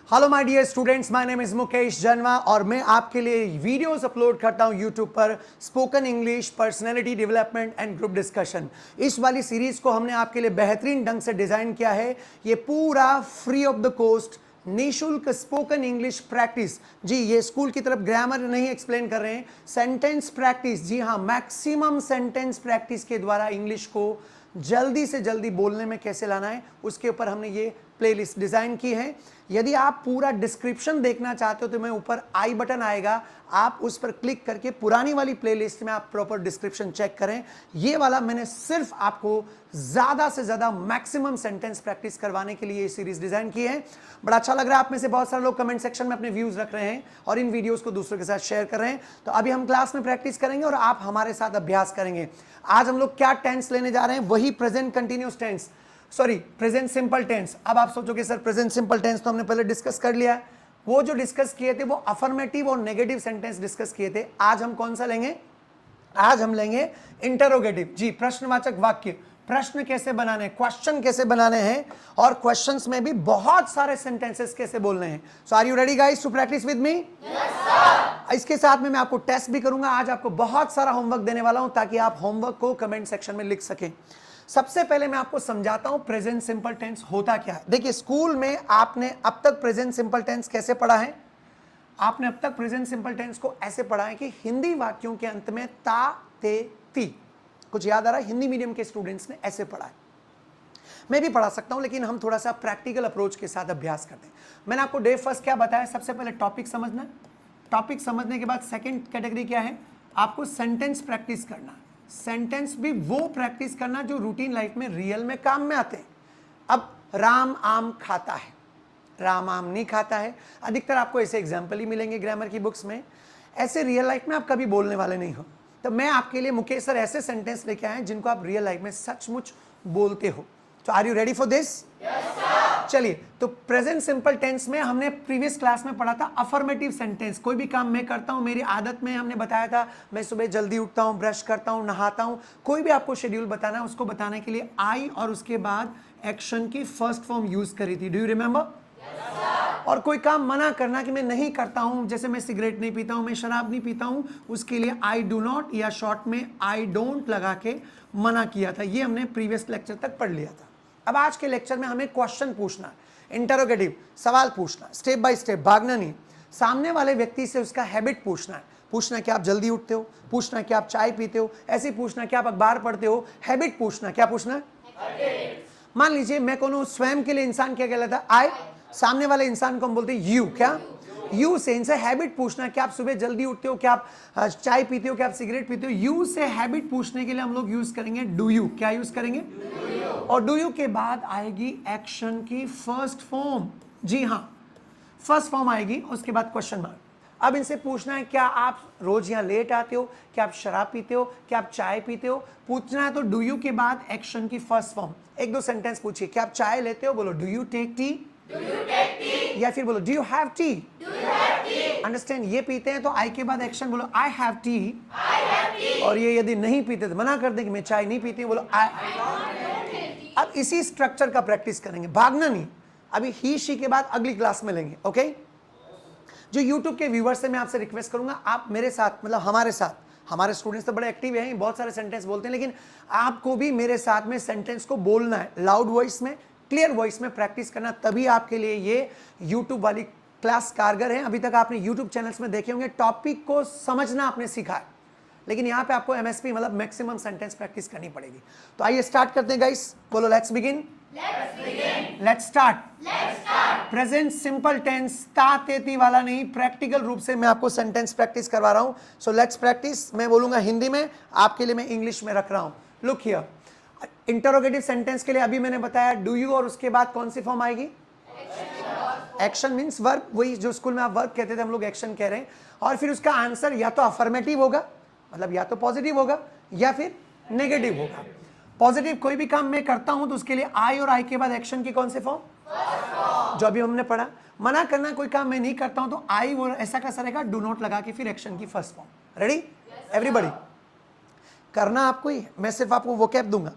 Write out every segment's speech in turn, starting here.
Hello my dear students, my name is Mukesh Janwa और मैं आपके लिए वीडियोस अपलोड करता हूं यूट्यूब पर spoken English, personality development and group discussion. इस वाली सीरीज को हमने आपके लिए बेहतरीन ढंग से डिजाइन किया है। ये पूरा फ्री ऑफ द कॉस्ट निःशुल्क स्पोकन इंग्लिश प्रैक्टिस। जी, ये स्कूल की तरफ ग्रामर नहीं एक्सप्लेन कर रहे हैं, सेंटेंस प्रैक्टिस। जी हाँ, मैक्सिमम सेंटेंस प्रैक्टिस के द्वारा इंग्लिश को जल्दी से जल्दी बोलने में कैसे लाना है, उसके ऊपर हमने ये प्लेलिस्ट डिजाइन की है। यदि आप पूरा डिस्क्रिप्शन देखना चाहते हो तो मैं ऊपर आई बटन आएगा, आप उस पर क्लिक करके पुरानी वाली प्लेलिस्ट में आप प्रॉपर डिस्क्रिप्शन चेक करें। ये वाला मैंने सिर्फ आपको ज्यादा से ज्यादा मैक्सिमम सेंटेंस प्रैक्टिस करवाने के लिए ये सीरीज डिजाइन की है। बड़ा अच्छा लग रहा है, आप में से बहुत सारे लोग कमेंट सेक्शन में अपने व्यूज रख रहे हैं और इन वीडियोस को दूसरों के साथ शेयर कर रहे हैं। तो अभी हम क्लास में प्रैक्टिस करेंगे और आप हमारे साथ अभ्यास करेंगे। आज हम लोग क्या टेंस लेने जा रहे हैं, वही present continuous tense, sorry present simple tense. अब आप सोचोगे सर प्रेजेंट सिंपल टेंस तो हमने पहले डिस्कस कर लिया है। वो जो डिस्कस किए थे वो अफर्मेटिव और नेगेटिव सेंटेंस डिस्कस किए थे। आज हम कौन सा लेंगे? आज हम लेंगे इंटरोगेटिव। जी, प्रश्नवाचक वाक्य, प्रश्न कैसे बनाने हैं, क्वेश्चन कैसे बनाने हैं और क्वेश्चंस में भी बहुत सारे सेंटेंसेस कैसे बोलने हैं। So are you ready guys to practice with me? Yes sir. इसके साथ में मैं आपको टेस्ट भी करूंगा। आज आपको बहुत सारा होमवर्क देने वाला हूं ताकि आप होमवर्क को कमेंट सेक्शन में लिख सकें। सबसे पहले मैं आपको समझाता हूं प्रेजेंट सिंपल टेंस होता क्या है। देखिए, स्कूल में आपने अब तक प्रेजेंट सिंपल टेंस कैसे पढ़ा है? आपने अब तक प्रेजेंट सिंपल टेंस को ऐसे पढ़ा है कि हिंदी वाक्यों के अंत में ता, ते, ती। कुछ याद आ रहा है? हिंदी मीडियम के स्टूडेंट्स ने ऐसे पढ़ा है। मैं भी पढ़ा सकता हूं, लेकिन हम थोड़ा सा प्रैक्टिकल अप्रोच के साथ अभ्यास करते हैं। मैंने आपको डे फर्स्ट क्या बताया? सबसे पहले टॉपिक समझना। टॉपिक समझने के बाद सेकंड कैटेगरी क्या है? आपको सेंटेंस प्रैक्टिस करना। सेंटेंस भी वो प्रैक्टिस करना जो रूटीन लाइफ में रियल में काम में आते हैं। अब राम आम खाता है, राम आम नहीं खाता है। अधिकतर आपको ऐसे एग्जाम्पल ही मिलेंगे ग्रामर की बुक्स में। ऐसे रियल लाइफ में आप कभी बोलने वाले नहीं हो। तो मैं आपके लिए मुकेश सर ऐसे सेंटेंस लेके आए हैं जिनको आप रियल लाइफ में सचमुच बोलते हो। तो are you ready for this? चलिए, तो प्रेजेंट सिंपल टेंस में हमने प्रीवियस क्लास में पढ़ा था अफर्मेटिव सेंटेंस। कोई भी काम मैं करता हूं, मेरी आदत में हमने बताया था, मैं सुबह जल्दी उठता हूं, ब्रश करता हूं, नहाता हूं, कोई भी आपको शेड्यूल बताना है, उसको बताने के लिए आई और उसके बाद एक्शन की फर्स्ट फॉर्म यूज करी थी। Do you remember? और कोई काम मना करना कि मैं नहीं करता हूं, जैसे मैं सिगरेट नहीं पीता हूं, मैं शराब नहीं पीता हूं, उसके लिए आई डू नॉट या शॉर्ट में आई डोंट लगा के मना किया था। ये हमने प्रीवियस लेक्चर तक पढ़ लिया था। अब आज के लेक्चर में हमें क्वेश्चन पूछना, इंटरोगेटिव सवाल पूछना, स्टेप बाय स्टेप, भागना नहीं। सामने वाले व्यक्ति से उसका हैबिट पूछना है। पूछना कि आप जल्दी उठते हो, पूछना कि आप चाय पीते हो, ऐसे पूछना कि आप अखबार पढ़ते हो। हैबिट पूछना, क्या पूछना है? मान लीजिए मैं कौन हूं, स्वयं के लिए इंसान क्या कहलाता है? आई। सामने वाले इंसान को हम बोलते हैं यू। क्या? यू से इनसे हैबिट पूछना कि आप सुबह जल्दी उठते हो, क्या आप चाय पीते हो, क्या आप सिगरेट पीते हो। यू से हैबिट पूछने के लिए हम लोग यूज करेंगे डू यू। क्या यूज करेंगे? और डू यू के बाद आएगी एक्शन की फर्स्ट फॉर्म। जी हाँ, फर्स्ट फॉर्म आएगी, उसके बाद क्वेश्चन मार्क। अब इनसे पूछना है क्या आप रोज यहां लेट आते हो, क्या आप शराब पीते हो, क्या आप चाय पीते हो। पूछना है तो डू यू के बाद एक्शन की फर्स्ट फॉर्म। एक दो सेंटेंस पूछिए, क्या आप चाय लेते हो? बोलो डू यू टेक टी। या फिर बोलो do you have T. Understand? ये पीते हैं तो आई के बाद एक्शन बोलो आई हैव टी। और ये यदि नहीं पीते तो मना कर दें कि मैं चाय नहीं पीती हूं, बोलो आई। अब इसी स्ट्रक्चर का प्रैक्टिस करेंगे, भागना नहीं। अभी ही शी के बाद अगली क्लास में लेंगे। ओके? जो YouTube के व्यूअर्स से मैं आपसे रिक्वेस्ट करूंगा, आप मेरे साथ, मतलब हमारे साथ, हमारे स्टूडेंट्स तो बड़े एक्टिव हैं, बहुत सारे सेंटेंस बोलते हैं, लेकिन आपको भी मेरे साथ में सेंटेंस को बोलना है, लाउड वॉइस में, क्लियर वॉइस में प्रैक्टिस करना। तभी आपके लिए ये YouTube वाली क्लास कारगर है। अभी तक आपने YouTube चैनल्स में देखे होंगे, टॉपिक को समझना आपने सीखा है, लेकिन यहाँ पे आपको MSP मतलब मैक्सिमम सेंटेंस प्रैक्टिस करनी पड़ेगी। तो आइए स्टार्ट करते हैं गाइस। बोलो let's begin. Let's start. Present simple tense, ता तेती वाला नहीं, प्रैक्टिकल रूप से मैं आपको सेंटेंस प्रैक्टिस करवा रहा हूं। So let's practice. मैं बोलूंगा हिंदी में, आपके लिए मैं इंग्लिश में रख रहा हूं। लुक हियर, इंटरोगेटिव सेंटेंस के लिए अभी मैंने बताया डू यू और उसके बाद कौन सी फॉर्म आएगी? Action means verb. वही जो स्कूल में आप वर्ब कहते थे, हम लोग एक्शन कह रहे हैं। और फिर उसका आंसर या तो अफर्मेटिव होगा, मतलब या तो पॉजिटिव होगा या फिर नेगेटिव होगा। पॉजिटिव कोई भी काम मैं करता हूं तो उसके लिए आई और आई के बाद एक्शन की कौन से फॉर्म? जो अभी हमने पढ़ा। मना करना, कोई काम मैं नहीं करता हूं तो आई वो ऐसा कैसा रहेगा? डू नॉट लगा के फिर एक्शन की फर्स्ट फॉर्म। Ready everybody? करना आपको ही, मैं सिर्फ आपको वोकैब दूंगा।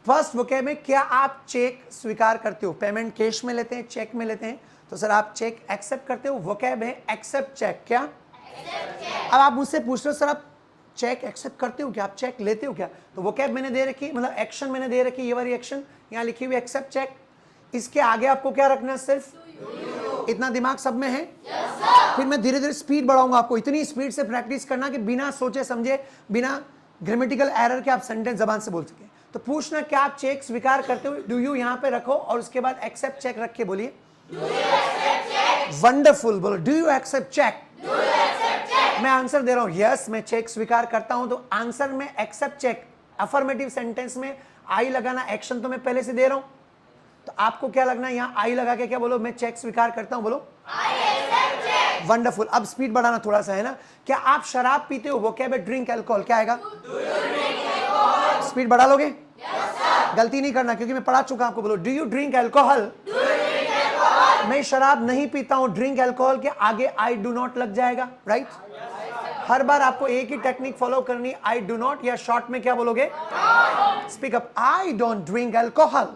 फर्स्ट वोकैब में क्या आप चेक स्वीकार करते हो? पेमेंट कैश में लेते हैं, चेक में लेते हैं? तो सर आप चेक एक्सेप्ट करते हो, वोकैब है एक्सेप्ट चेक, क्या अब आप मुझसे पूछ रहे हो सर आप चेक एक्सेप्ट करते हो क्या, आप चेक लेते हो क्या, तो वोकैब मैंने दे रखी, मतलब एक्शन मैंने दे रखी, ये वाली एक्शन यहाँ लिखी हुई एक्सेप्ट चेक, इसके आगे आपको क्या रखना है, सिर्फ इतना दिमाग सब में है। फिर मैं धीरे धीरे स्पीड बढ़ाऊंगा, आपको इतनी स्पीड से प्रैक्टिस करना कि बिना सोचे समझे, बिना ग्रामेटिकल एरर के आप सेंटेंस जबान से बोल सके। तो पूछना क्या आप चेक स्वीकार करते हो, डू यू यहाँ पे रखो और उसके बाद एक्सेप्ट चेक रख के बोलिए वंडरफुल, बोलो डू यू एक्सेप्ट चेक। मैं आंसर दे रहा हूं यस मैं चेक स्वीकार करता हूं, तो आंसर में एक्सेप्ट चेक अफर्मेटिव सेंटेंस में आई लगाना, एक्शन तो मैं पहले से दे रहा हूं, तो आपको क्या लगना है यहां आई लगा के क्या बोलो, मैं चेक स्वीकार करता हूं, बोलो वंडरफुल। अब स्पीड बढ़ाना थोड़ा सा है ना, क्या आप शराब पीते हो, वो क्या ड्रिंक अल्कोहल, क्या आएगा, स्पीड बढ़ा लोगे, गलती नहीं करना क्योंकि मैं पढ़ा चुका आपको, बोलो डू यू ड्रिंक अल्कोहल, मैं शराब नहीं पीता हूं, ड्रिंक अल्कोहल के आगे आई डू नॉट लग जाएगा, राइट। हर बार आपको एक ही टेक्निक फॉलो करनी, आई डू नॉट या शॉर्ट में क्या बोलोगे, speak up, I don't drink alcohol,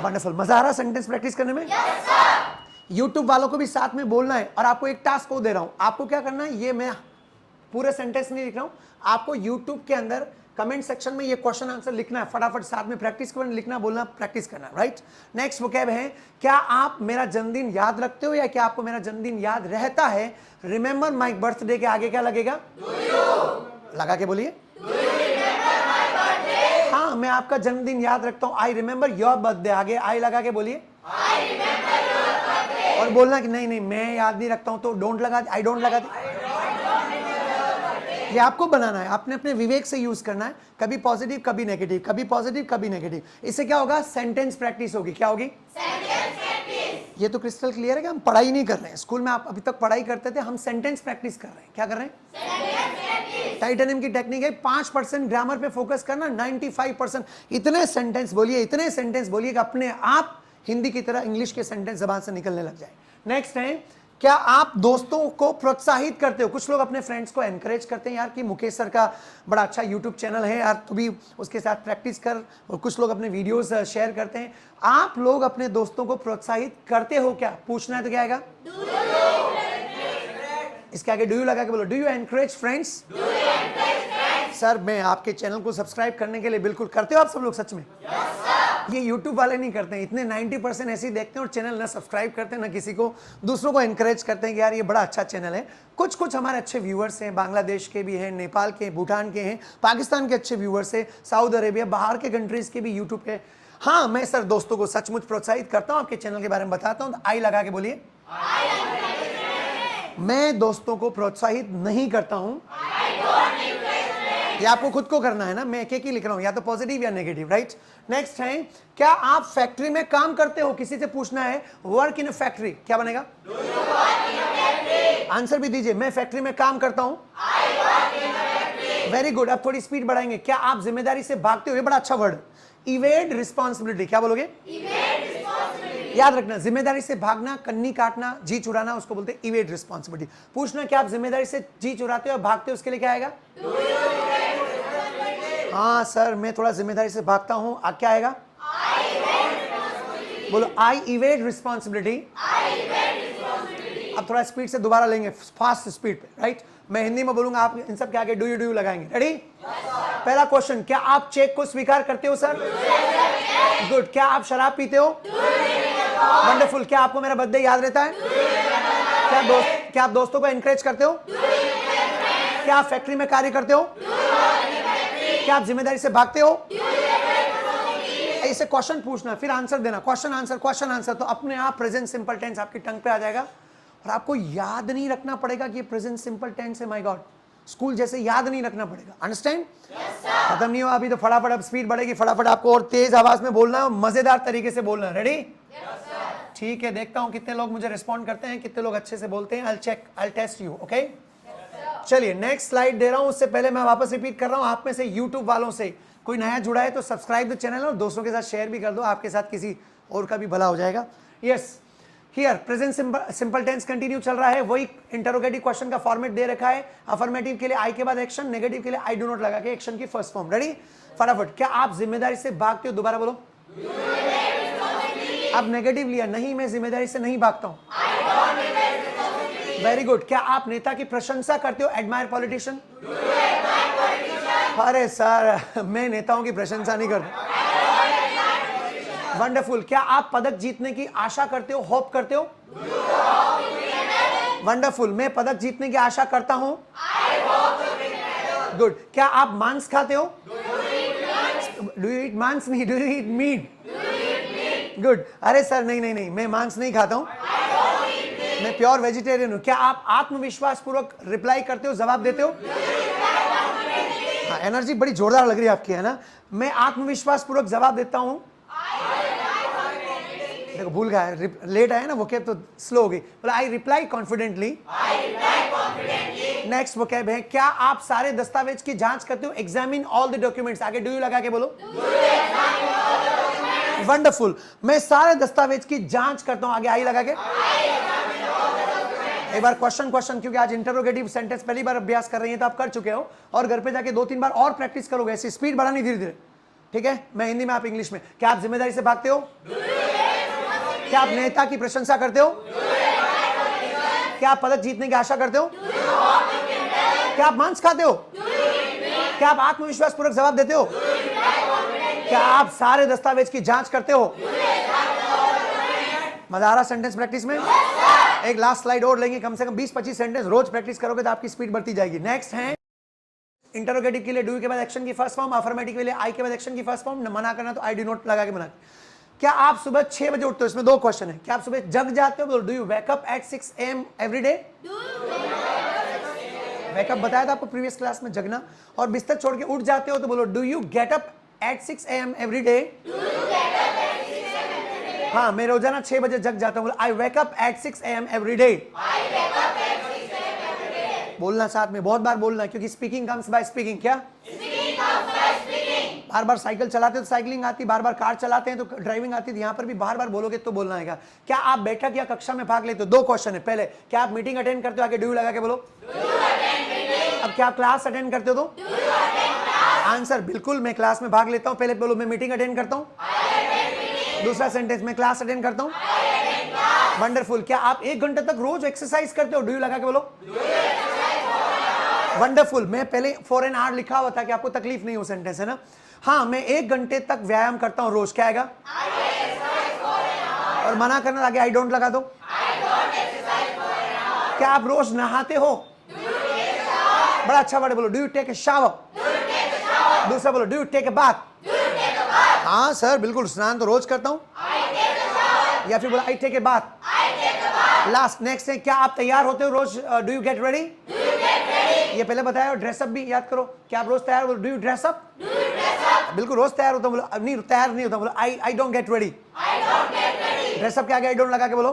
wonderful. मजा आ रहा सेंटेंस प्रैक्टिस करने में, यूट्यूब वालों को भी साथ में बोलना है, और आपको एक टास्क को दे रहा हूं, आपको क्या करना है, ये मैं पूरे सेंटेंस नहीं लिख रहा हूं, आपको यूट्यूब के अंदर कमेंट सेक्शन में ये क्वेश्चन आंसर लिखना है, फटाफट साथ में प्रैक्टिस करना, लिखना बोलना प्रैक्टिस करना, राइट। नेक्स्ट वोकैब है, क्या आप मेरा जन्मदिन याद रखते हो या क्या आपको मेरा जन्मदिन याद रहता है, रिमेंबर माय बर्थडे के आगे क्या लगेगा, लगा के बोलिए, हाँ मैं आपका जन्मदिन याद रखता हूं, आई रिमेंबर योर बर्थडे, आगे आई लगा के बोलिए, और बोलना कि नहीं नहीं मैं याद नहीं रखता हूं, तो डोंट लगा, आई डोंट लगा, ये आपको बनाना है, आपने अपने विवेक से यूज करना है, कभी पॉजिटिव कभी नेगेटिव, कभी पॉजिटिव कभी नेगेटिव, इससे क्या होगा, सेंटेंस प्रैक्टिस होगी, क्या होगी, ये तो क्रिस्टल क्लियर है कि हम पढ़ाई नहीं कर रहे हैं, स्कूल में आप अभी तक पढ़ाई करते थे, हम सेंटेंस प्रैक्टिस कर रहे हैं, क्या कर रहे हैं, टाइटेनियम की टेक्निक है, 5% ग्रामर पे फोकस करना, 95% इतने सेंटेंस बोलिए, इतने सेंटेंस बोलिए कि अपने आप हिंदी की तरह इंग्लिश के सेंटेंस जबान से निकलने लग जाए। नेक्स्ट है, क्या आप दोस्तों को प्रोत्साहित करते हो, कुछ लोग अपने फ्रेंड्स को एनकरेज करते हैं यार कि मुकेश सर का बड़ा अच्छा यूट्यूब चैनल है यार, तू भी उसके साथ प्रैक्टिस कर, और कुछ लोग अपने वीडियोस शेयर करते हैं, आप लोग अपने दोस्तों को प्रोत्साहित करते हो क्या, पूछना है तो क्या आएगा, इसके आगे डू यू लगा के बोलो, do you encourage friends, sir मैं आपके चैनल को सब्सक्राइब करने के लिए बिल्कुल, करते हो आप सब लोग सच में, ये YouTube वाले नहीं करते हैं, इतने 90% ऐसे ही देखते हैं और चैनल ना सब्सक्राइब करते हैं ना किसी को, दूसरों को एनकरेज करते हैं कि यार ये बड़ा अच्छा चैनल है। कुछ कुछ हमारे अच्छे व्यूअर्स हैं, बांग्लादेश के भी हैं, नेपाल के, भूटान के हैं, पाकिस्तान के अच्छे व्यूअर्स हैं, सऊदी अरेबिया, बाहर के कंट्रीज के भी यूट्यूब के। हाँ मैं सर दोस्तों को सचमुच प्रोत्साहित करता हूँ, आपके चैनल के बारे में बताता हूँ, तो आई लगा के बोलिए, मैं दोस्तों को प्रोत्साहित नहीं करता हूँ, ये आपको खुद को करना है ना, मैं एक एक ही लिख रहा हूं, या तो पॉजिटिव या नेगेटिव, राइट। नेक्स्ट है, क्या आप फैक्ट्री में काम करते हो, किसी से पूछना है वर्क इन अ फैक्ट्री, क्या बनेगा, आंसर भी दीजिए, मैं फैक्ट्री में काम करता हूं, वेरी गुड। अब थोड़ी स्पीड बढ़ाएंगे, क्या आप जिम्मेदारी से भागते हो, ये बड़ा अच्छा वर्ड, इवेड रिस्पॉन्सिबिलिटी, क्या बोलोगे, याद रखना, जिम्मेदारी से भागना, कन्नी काटना, जी चुराना, उसको बोलते हैं इवेड रिस्पॉन्सिबिलिटी। पूछना क्या आप जिम्मेदारी से जी चुराते हो और भागते हो, उसके लिए क्या आएगा, हाँ सर मैं थोड़ा जिम्मेदारी से भागता हूं, क्या आएगा, बोलो आई इवेड रिस्पॉन्सिबिलिटी। अब थोड़ा स्पीड से दोबारा लेंगे, फास्ट स्पीड पे, राइट। मैं हिंदी में बोलूंगा, आप इन सब के आगे डू यू लगाएंगे, रेडी। पहला क्वेश्चन, क्या आप चेक को स्वीकार करते हो सर, गुड। क्या आप शराब पीते हो, वंडरफुल। क्या आपको मेरा बर्थडे याद रहता है, क्या आप दोस्तों को एनकरेज करते हो, क्या आप फैक्ट्री में कार्य करते हो, क्या आप जिम्मेदारी से भागते हो, ऐसे क्वेश्चन पूछना फिर आंसर देना, क्वेश्चन आंसर, तो अपने आप प्रेजेंट सिंपल टेंस आपकी टंग पे आ जाएगा और आपको याद नहीं रखना पड़ेगा कि ये प्रेजेंट सिंपल टेंस है, माय गॉड, स्कूल जैसे याद नहीं रखना पड़ेगा, अंडरस्टैंड। खत्म नहीं हुआ अभी, तो फटाफट अब स्पीड बढ़ेगी, फटाफट आपको और तेज आवाज में बोलना है और मजेदार तरीके से बोलना है, रेडी। ठीक है, देखता हूं कितने लोग मुझे रिस्पॉन्ड करते हैं, कितने लोग अच्छे से बोलते हैं, आई टेस्ट यू, ओके। चलिए नेक्स्ट स्लाइड दे रहा हूं, उससे पहले मैं वापस रिपीट कर रहा हूं, आप में से यूट्यूब वालों से कोई नया जुड़ा है तो सब्सक्राइब द चैनल और दोस्तों के साथ शेयर भी कर दो, आपके साथ किसी और का भी भला हो जाएगा। Yes, here present simple tense continue चल रहा है, वही इंटरोगेटिव क्वेश्चन का फॉर्मेट दे रखा है, अफर्मेटिव के लिए आई के बाद एक्शन, नेगेटिव के लिए आई डू नॉट लगा के एक्शन की फर्स्ट फॉर्म, रेडी। फटाफट, क्या आप जिम्मेदारी से भागते हो, दोबारा बोलो, अब नेगेटिव लिया, नहीं मैं जिम्मेदारी से नहीं भागता हूं। Very good. क्या आप नेता की प्रशंसा करते हो? Admire politician. अरे सर, मैं नेताओं की प्रशंसा नहीं करता। वंडरफुल। क्या आप पदक जीतने की आशा करते हो, होप करते हो? वंडरफुल। मैं पदक जीतने की आशा करता हूं। गुड। क्या आप मांस खाते हो? डू यू ईट मांस? नहीं, do you eat meat? Good. अरे सर, नहीं नहीं नहीं, मैं मांस नहीं खाता हूं, मैं प्योर वेजिटेरियन हूं। क्या आप आत्मविश्वास पूर्वक रिप्लाई करते हो, जवाब देते हो? हाँ, एनर्जी बड़ी जोरदार लग रही है आपकी, है ना? मैं आत्मविश्वास पूर्वक जवाब देता हूं। देखो भूल गया, लेट आया ना, वो क्या तो स्लो हो गई। बोला आई रिप्लाई कॉन्फिडेंटली। नेक्स्ट वो है, क्या आप सारे दस्तावेज की जांच करते हो? Examine all the documents. आगे डू यू लगा के बोलो। वंडरफुल। मैं सारे दस्तावेज की जांच करता हूं। आगे आई लगा के। एक बार क्वेश्चन क्योंकि आज इंटरोगेटिव सेंटेंस पहली बार अभ्यास कर रही हैं तो आप कर चुके हो, और घर पे जाके 2-3 बार और प्रैक्टिस करोगे, ऐसी स्पीड बढ़ानी धीरे धीरे, ठीक है? मैं हिंदी में, आप इंग्लिश में। क्या आप जिम्मेदारी से भागते हो? क्या आप नेता की प्रशंसा करते हो? क्या आप पदक जीतने की आशा करते हो? क्या आप मांस खाते हो? क्या आप आत्मविश्वास पूर्वक जवाब देते हो? क्या आप सारे दस्तावेज की जांच करते हो? मजा आ रहा सेंटेंस प्रैक्टिस में? एक लास्ट स्लाइड और लेंगे, कम से कम 20-25 सेंटेंस रोज प्रैक्टिस करोगे तो आपकी स्पीड बढ़ती जाएगी। नेक्स्ट है इंटरोगेटिव के लिए डू के बाद एक्शन की फर्स्ट फॉर्म, अफर्मेटिव के लिए आई के बाद एक्शन की फर्स्ट फॉर्म। मना करना तो आई डू नॉट लगा के मना। क्या आप सुबह 6 बजे उठते हो? इसमें 2 क्वेश्चन है। क्या आप सुबह जग जाते हो? Do you wake up at 6 AM every day? Wake up बताया था आपको प्रीवियस क्लास में, जगना। और बिस्तर छोड़ के उठ जाते हो तो बोलो do you get up at 6 AM every day? हाँ, मैं रोजाना 6 बजे जग जाता हूँ। I wake up at 6 AM every day. बोलना साथ में, बहुत बार बोलना, क्योंकि स्पीकिंग कम्स बाय स्पीकिंग। क्या बार बार साइकिल चलाते हो तो साइकिलिंग आती, बार बार कार चलाते हैं तो ड्राइविंग आती है, यहाँ पर भी बार बार बोलोगे तो बोलना है। क्या आप बैठक या कक्षा में भाग लेते हो? 2 क्वेश्चन है। पहले, क्या आप मीटिंग अटेंड करते हो? आगे डू लगा के बोलो। अब क्या आप क्लास अटेंड करते हो? तो आंसर बिल्कुल, मैं क्लास में भाग लेता हूँ। पहले बोलो मैं मीटिंग अटेंड करता हूँ। दूसरा सेंटेंस, मैं क्लास अटेंड करता हूँ। वंडरफुल। क्या आप 1 घंटे तक रोज एक्सरसाइज करते हो? डू लगा के बोलो। वंडरफुल। मैं पहले 4 an hour लिखा हुआ था कि आपको तकलीफ नहीं हो सेंटेंस, है ना? हाँ, मैं 1 घंटे तक व्यायाम करता हूं रोज। क्या आएगा? और मना करना आगे आई डोंट लगा दो। क्या आप रोज नहाते हो? बड़ा अच्छा वर्ड बोलो, do you take a shower? दूसरा बोलो do you take a bath? हाँ सर, बिल्कुल, स्नान तो रोज करता हूं। या फिर बोला I take a bath. Last, next है, क्या आप तैयार होते हो रोज? Do you get ready? ये पहले बताया। ड्रेसअप भी याद करो। क्या आप रोज तैयार हो? Do you dress up? बिल्कुल, रोज तैयार होता हूं। बोलो नहीं, तैयार नहीं होता। बोलो I don't get ready. Dress up के आगे आई डोंट लगा के बोलो।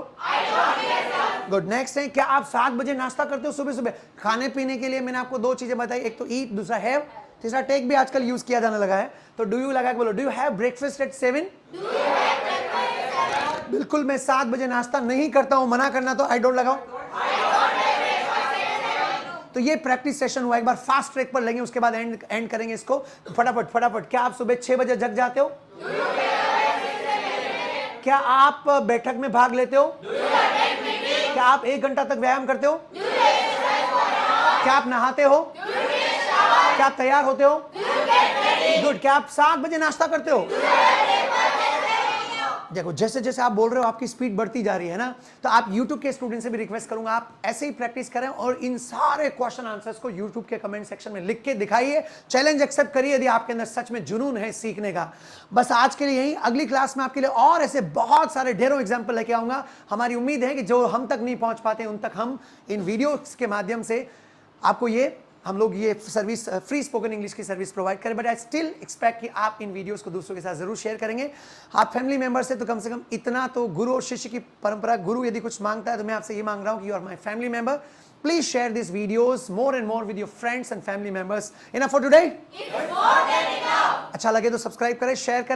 गुड। नेक्स्ट है, क्या आप 7 बजे नाश्ता करते हो सुबह सुबह? खाने पीने के लिए मैंने आपको 2 चीजें बताई, एक तो ईट, दूसरा हैव, तीसरा टेक भी आजकल यूज किया जाने लगा है। तो डू यू लगा के बोलो। Do you have breakfast at 7? बिल्कुल, मैं 7 बजे नाश्ता नहीं करता हूं। मना करना तो आई डोंट लगाओ। तो ये प्रैक्टिस सेशन हुआ, एक बार फास्ट ट्रैक पर लेंगे, उसके बाद एंड करेंगे इसको। फटाफट। क्या आप सुबह 6 बजे जग जाते हो? क्या आप बैठक में भाग लेते हो? क्या आप 1 घंटा तक व्यायाम करते हो? क्या आप नहाते हो? क्या आप तैयार होते हो? गुड। क्या आप 7 बजे नाश्ता करते हो? देखो, जैसे जैसे आप बोल रहे हो आपकी स्पीड बढ़ती जा रही है ना। तो आप YouTube के स्टूडेंट से भी रिक्वेस्ट करूंगा, आप ऐसे ही प्रैक्टिस करें और इन सारे क्वेश्चन आंसर्स को YouTube के कमेंट सेक्शन में लिख के दिखाइए। चैलेंज एक्सेप्ट करिए यदि आपके अंदर सच में जुनून है सीखने का। बस आज के लिए यही, अगली क्लास में आपके लिए और ऐसे बहुत सारे ढेरों एग्जाम्पल लेके आऊंगा। हमारी उम्मीद है कि जो हम तक नहीं पहुंच पाते उन तक हम इन वीडियोस के माध्यम से आपको हम लोग ये सर्विस, फ्री स्पोकन इंग्लिश की सर्विस प्रोवाइड करें। बट आई स्टिल एक्सपेक्ट कि आप इन वीडियोस को दूसरों के साथ जरूर शेयर करेंगे। आप फैमिली मेंबर से तो कम से कम इतना तो, गुरु और शिष्य की परंपरा, गुरु यदि कुछ मांगता है तो मैं आपसे ये मांग रहा हूं कि you are my family member. Please share this videos more and more with your friends and family members. Enough for today? अच्छा लगे तो सब्सक्राइब करें, शेयर करें।